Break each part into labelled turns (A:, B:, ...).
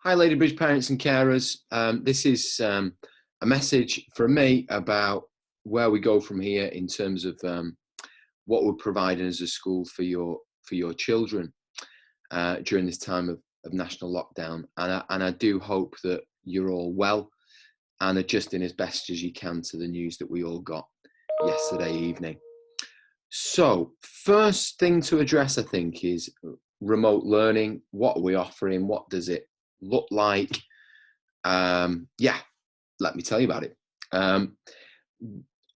A: Hi, Ladybridge parents and carers. This is a message from me about where we go from here in terms of what we're providing as a school for your children during this time of national lockdown. And I do hope that you're all well and adjusting as best as you can to the news that we all got yesterday evening. So, first thing to address, I think, is remote learning. What are we offering? What does it look like? Yeah, let me tell you about it.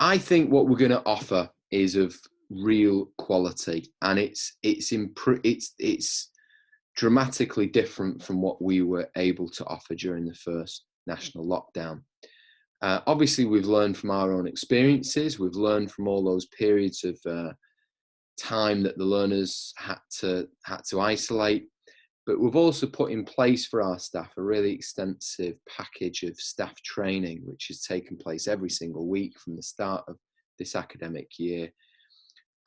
A: I think what we're going to offer is of real quality, and it's dramatically different from what we were able to offer during the first national lockdown. Obviously, we've learned from our own experiences. We've learned from all those periods of time that the learners had to isolate. But we've also put in place for our staff a really extensive package of staff training, which has taken place every single week from the start of this academic year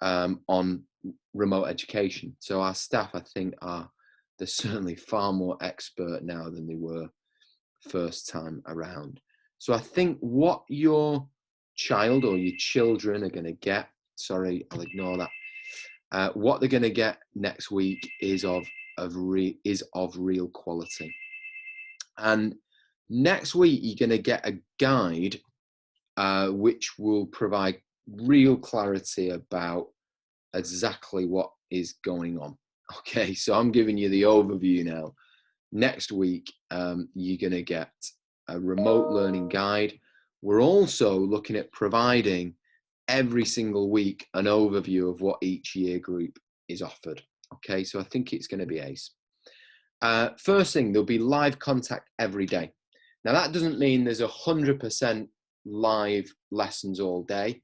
A: on remote education. So our staff, I think, they're certainly far more expert now than they were first time around. So I think what your child or your children are going to get, sorry, I'll ignore that. What they're going to get next week is of real quality. And next week you're going to get a guide which will provide real clarity about exactly what is going on. Okay, so I'm giving you the overview now. Next week you're going to get a remote learning guide. We're also looking at providing every single week an overview of what each year group is offered. Okay, so I think it's going to be ace. First thing, there'll be live contact every day. Now that doesn't mean there's 100% live lessons all day,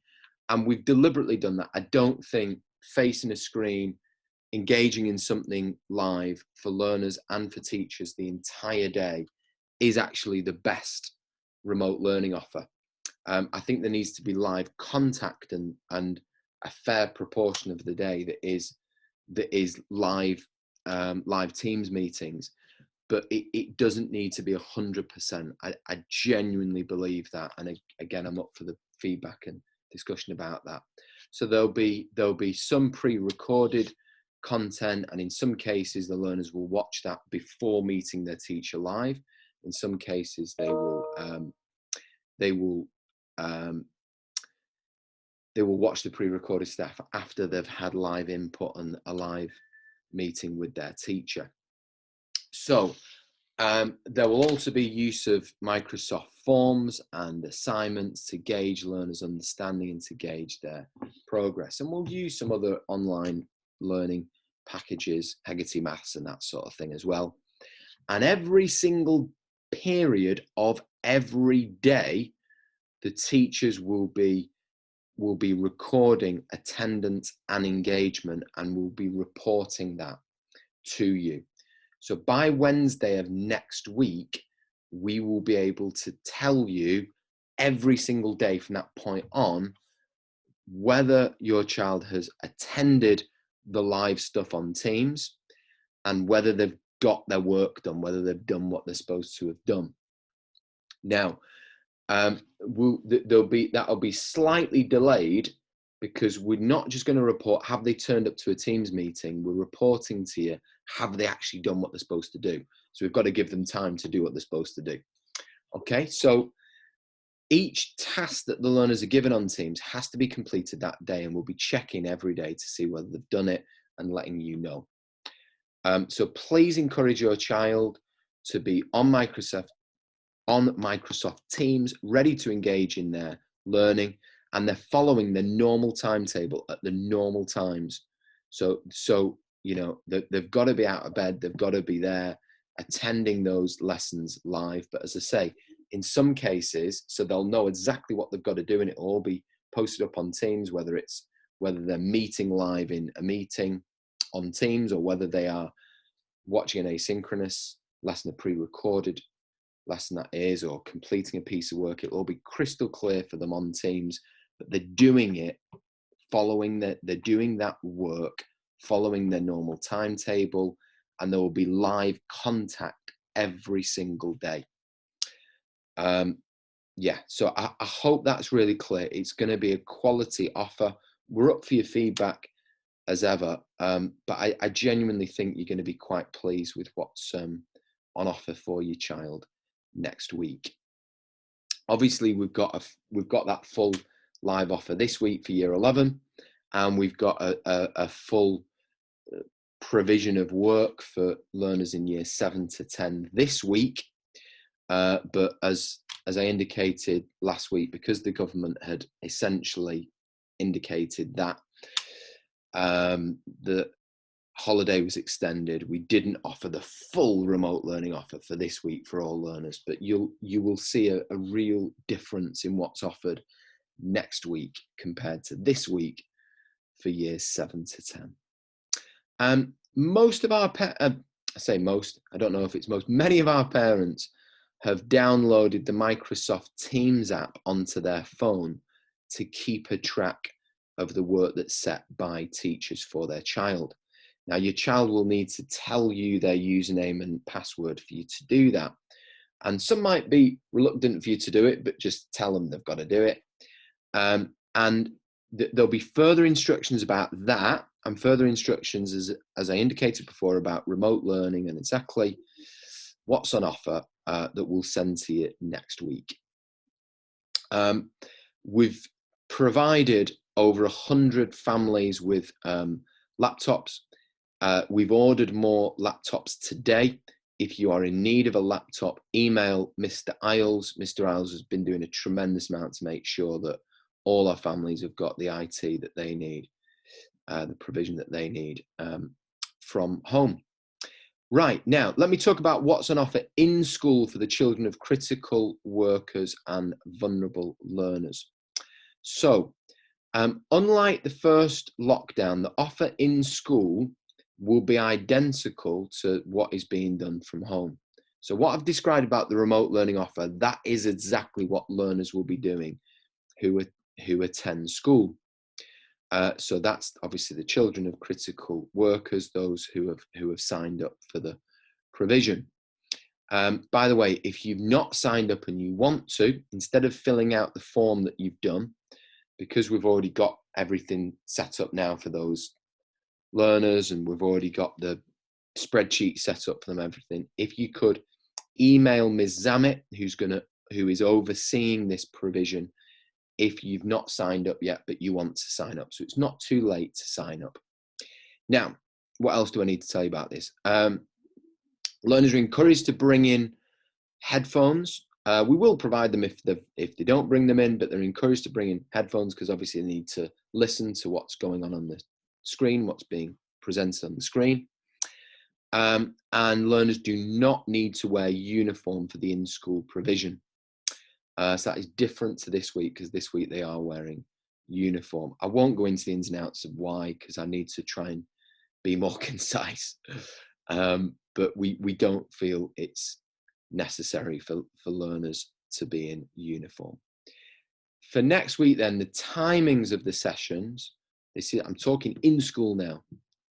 A: and we've deliberately done that. I don't think facing a screen, engaging in something live for learners and for teachers the entire day is actually the best remote learning offer. I think there needs to be live contact and a fair proportion of the day that is live Teams meetings, but it doesn't need to be 100%. I genuinely believe that, and again, I'm up for the feedback and discussion about that. So there'll be some pre-recorded content, and in some cases the learners will watch that before meeting their teacher live. In some cases they will watch the pre-recorded stuff after they've had live input and a live meeting with their teacher. So there will also be use of Microsoft Forms and assignments to gauge learners' understanding and to gauge their progress. And we'll use some other online learning packages, Hegarty Maths and that sort of thing as well. And every single period of every day, the teachers will be recording attendance and engagement and will be reporting that to you. So by Wednesday of next week, we will be able to tell you every single day from that point on whether your child has attended the live stuff on Teams and whether they've got their work done, whether they've done what they're supposed to have done. Now, that'll be slightly delayed because we're not just going to report have they turned up to a Teams meeting. We're reporting to you have they actually done what they're supposed to do. So we've got to give them time to do what they're supposed to do. Okay, so each task that the learners are given on Teams has to be completed that day, and we'll be checking every day to see whether they've done it and letting you know. So please encourage your child to be on Microsoft Teams, ready to engage in their learning, and they're following the normal timetable at the normal times. So you know, they've got to be out of bed, they've got to be there attending those lessons live. But as I say, in some cases, so they'll know exactly what they've got to do, and it'll all be posted up on Teams, whether they're meeting live in a meeting on Teams or whether they are watching an asynchronous lesson, a pre-recorded lesson that is, or completing a piece of work. It'll all be crystal clear for them on Teams, but they're doing it they're doing that work following their normal timetable, and there will be live contact every single day. Yeah, so I hope that's really clear. It's going to be a quality offer. We're up for your feedback as ever, but I genuinely think you're going to be quite pleased with what's on offer for your child next week. Obviously, we've got that full live offer this week for year 11, and we've got a full provision of work for learners in year 7 to 10 this week. But as I indicated last week, because the government had essentially indicated that the holiday was extended, we didn't offer the full remote learning offer for this week for all learners, but you will see a real difference in what's offered next week compared to this week for years 7 to 10. Most of our I say most, I don't know if it's most, many of our parents have downloaded the Microsoft Teams app onto their phone to keep a track of the work that's set by teachers for their child. Now, your child will need to tell you their username and password for you to do that. And some might be reluctant for you to do it, but just tell them they've got to do it. And there'll be further instructions about that, and further instructions, as I indicated before, about remote learning and exactly what's on offer that we'll send to you next week. We've provided over 100 families with laptops. We've ordered more laptops today. If you are in need of a laptop, email Mr. Isles. Mr. Isles has been doing a tremendous amount to make sure that all our families have got the IT that they need, the provision that they need from home. Right, now, let me talk about what's on offer in school for the children of critical workers and vulnerable learners. So, unlike the first lockdown, the offer in school will be identical to what is being done from home. So what I've described about the remote learning offer, that is exactly what learners will be doing who attend school. So that's obviously the children of critical workers, those who have signed up for the provision. By the way, if you've not signed up and you want to, instead of filling out the form that you've done, because we've already got everything set up now for those learners, and we've already got the spreadsheet set up for them, everything, if you could email Ms. Zamet, who is overseeing this provision, if you've not signed up yet, but you want to sign up. So it's not too late to sign up. Now, what else do I need to tell you about this? Learners are encouraged to bring in headphones. We will provide them if they don't bring them in, but they're encouraged to bring in headphones because obviously they need to listen to what's going on the screen, what's being presented on the screen. And learners do not need to wear uniform for the in-school provision. So that is different to this week, because this week they are wearing uniform. I won't go into the ins and outs of why, because I need to try and be more concise. But we don't feel it's necessary for learners to be in uniform. For next week then, the timings of the sessions, I'm talking in school now,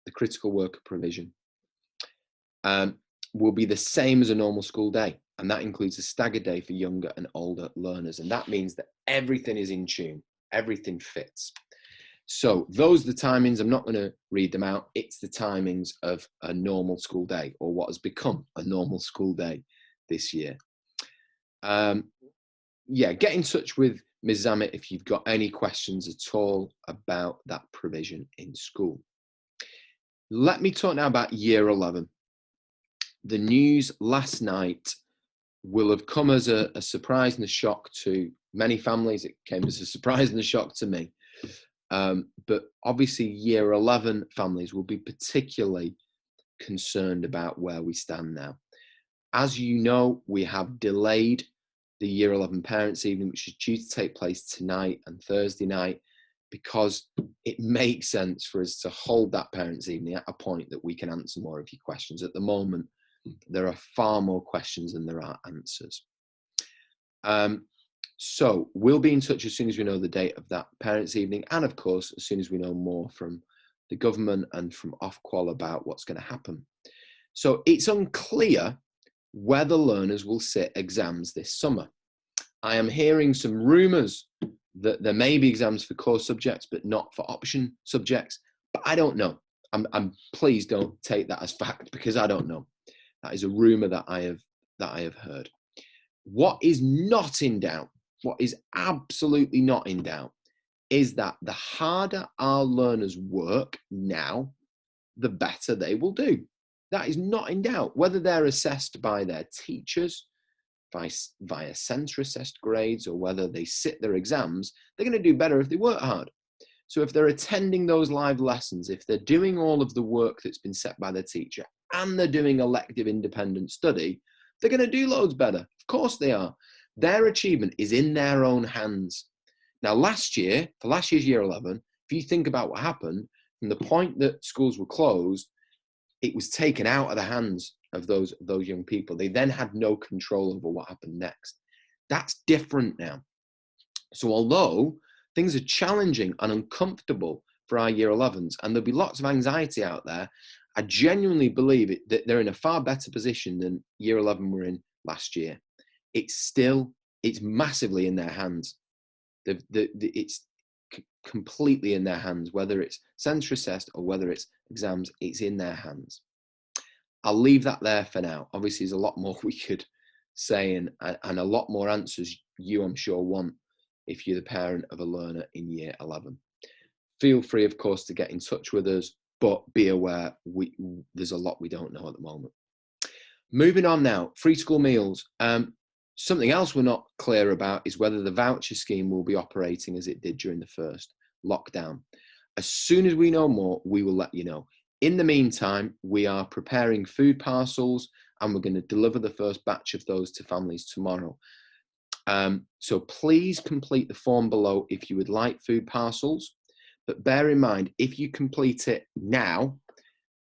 A: the critical worker provision, will be the same as a normal school day. And that includes a staggered day for younger and older learners. And that means that everything is in tune, everything fits. So those are the timings. I'm not going to read them out. It's the timings of a normal school day, or what has become a normal school day this year. Yeah, get in touch with Ms. Zamet if you've got any questions at all about that provision in school. Let me talk now about year 11. The news last night will have come as a surprise and a shock to many families. It came as a surprise and a shock to me. But obviously year 11 families will be particularly concerned about where we stand now. As you know, we have delayed the year 11 parents evening, which is due to take place tonight and Thursday night, because it makes sense for us to hold that parents evening at a point that we can answer more of your questions. At the moment, there are far more questions than there are answers. So we'll be in touch as soon as we know the date of that parents' evening, and of course, as soon as we know more from the government and from Ofqual about what's going to happen. So it's unclear whether learners will sit exams this summer. I am hearing some rumours that there may be exams for core subjects, but not for option subjects. But I don't know. Please don't take that as fact, because I don't know. That is a rumour that I have heard. What is not in doubt, what is absolutely not in doubt, is that the harder our learners work now, the better they will do. That is not in doubt. Whether they're assessed by their teachers, via centre assessed grades, or whether they sit their exams, they're going to do better if they work hard. So if they're attending those live lessons, if they're doing all of the work that's been set by their teacher, and they're doing elective independent study, they're going to do loads better. Of course they are. Their achievement is in their own hands. Now, last year, for last year's year 11, if you think about what happened, from the point that schools were closed, it was taken out of the hands of those young people. They then had no control over what happened next. That's different now. So although things are challenging and uncomfortable for our year 11s, and there'll be lots of anxiety out there, I genuinely believe that they're in a far better position than year 11 were in last year. It's massively in their hands. It's completely in their hands, whether it's centre assessed or whether it's exams, it's in their hands. I'll leave that there for now. Obviously, there's a lot more we could say and a lot more answers you, I'm sure, want if you're the parent of a learner in year 11. Feel free, of course, to get in touch with us, but be aware there's a lot we don't know at the moment. Moving on now, free school meals. Something else we're not clear about is whether the voucher scheme will be operating as it did during the first lockdown. As soon as we know more, we will let you know. In the meantime, we are preparing food parcels, and we're going to deliver the first batch of those to families tomorrow. So please complete the form below if you would like food parcels. But bear in mind, if you complete it now,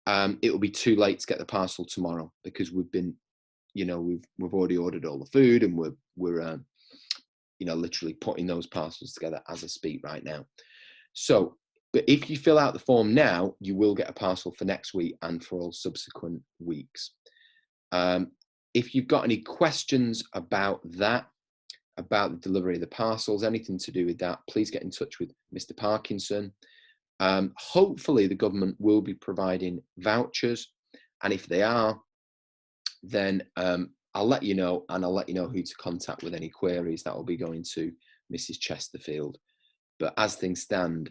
A: it will be too late to get the parcel tomorrow, because we've been, we've already ordered all the food, and we're literally putting those parcels together as I speak right now. So, but if you fill out the form now, you will get a parcel for next week and for all subsequent weeks. If you've got any questions about that, about the delivery of the parcels, anything to do with that, please get in touch with Mr. Parkinson. Hopefully the government will be providing vouchers, and if they are, then I'll let you know, and I'll let you know who to contact with any queries. That will be going to Mrs. Chesterfield. But as things stand,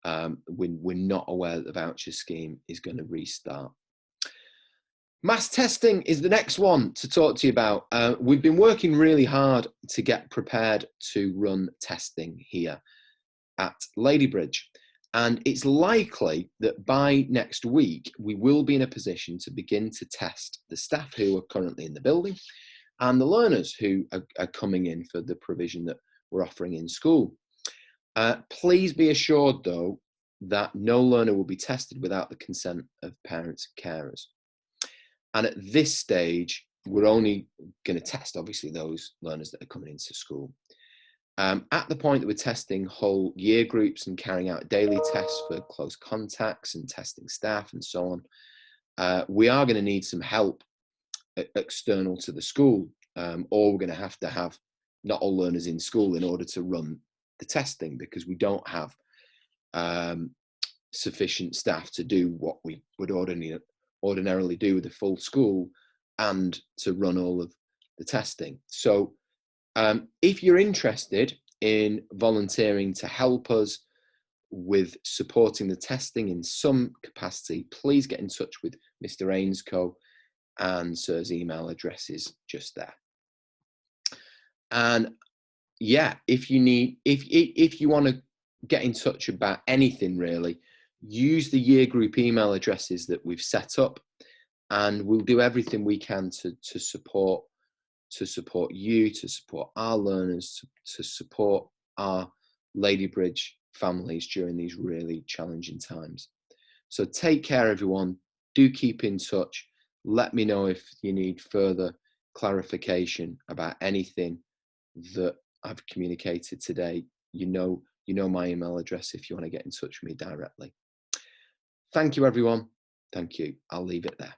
A: we're not aware that the voucher scheme is going to restart. Mass testing is the next one to talk to you about. We've been working really hard to get prepared to run testing here at Ladybridge. And it's likely that by next week, we will be in a position to begin to test the staff who are currently in the building and the learners who are coming in for the provision that we're offering in school. Please be assured, though, that no learner will be tested without the consent of parents and carers. And at this stage, we're only going to test, obviously, those learners that are coming into school. At the point that we're testing whole year groups and carrying out daily tests for close contacts and testing staff and so on, we are going to need some help external to the school, or we're going to have not all learners in school in order to run the testing, because we don't have sufficient staff to do what we would ordinarily do with a full school and to run all of the testing. So if you're interested in volunteering to help us with supporting the testing in some capacity, please get in touch with Mr. Ainscoe, and Sir's email address is just there. And yeah, if you want to get in touch about anything really, use the year group email addresses that we've set up, and we'll do everything we can to support you, to support our learners, to support our Ladybridge families during these really challenging times. So take care, everyone. Do keep in touch. Let me know if you need further clarification about anything that I've communicated today. You know my email address if you want to get in touch with me directly. Thank you, everyone. Thank you. I'll leave it there.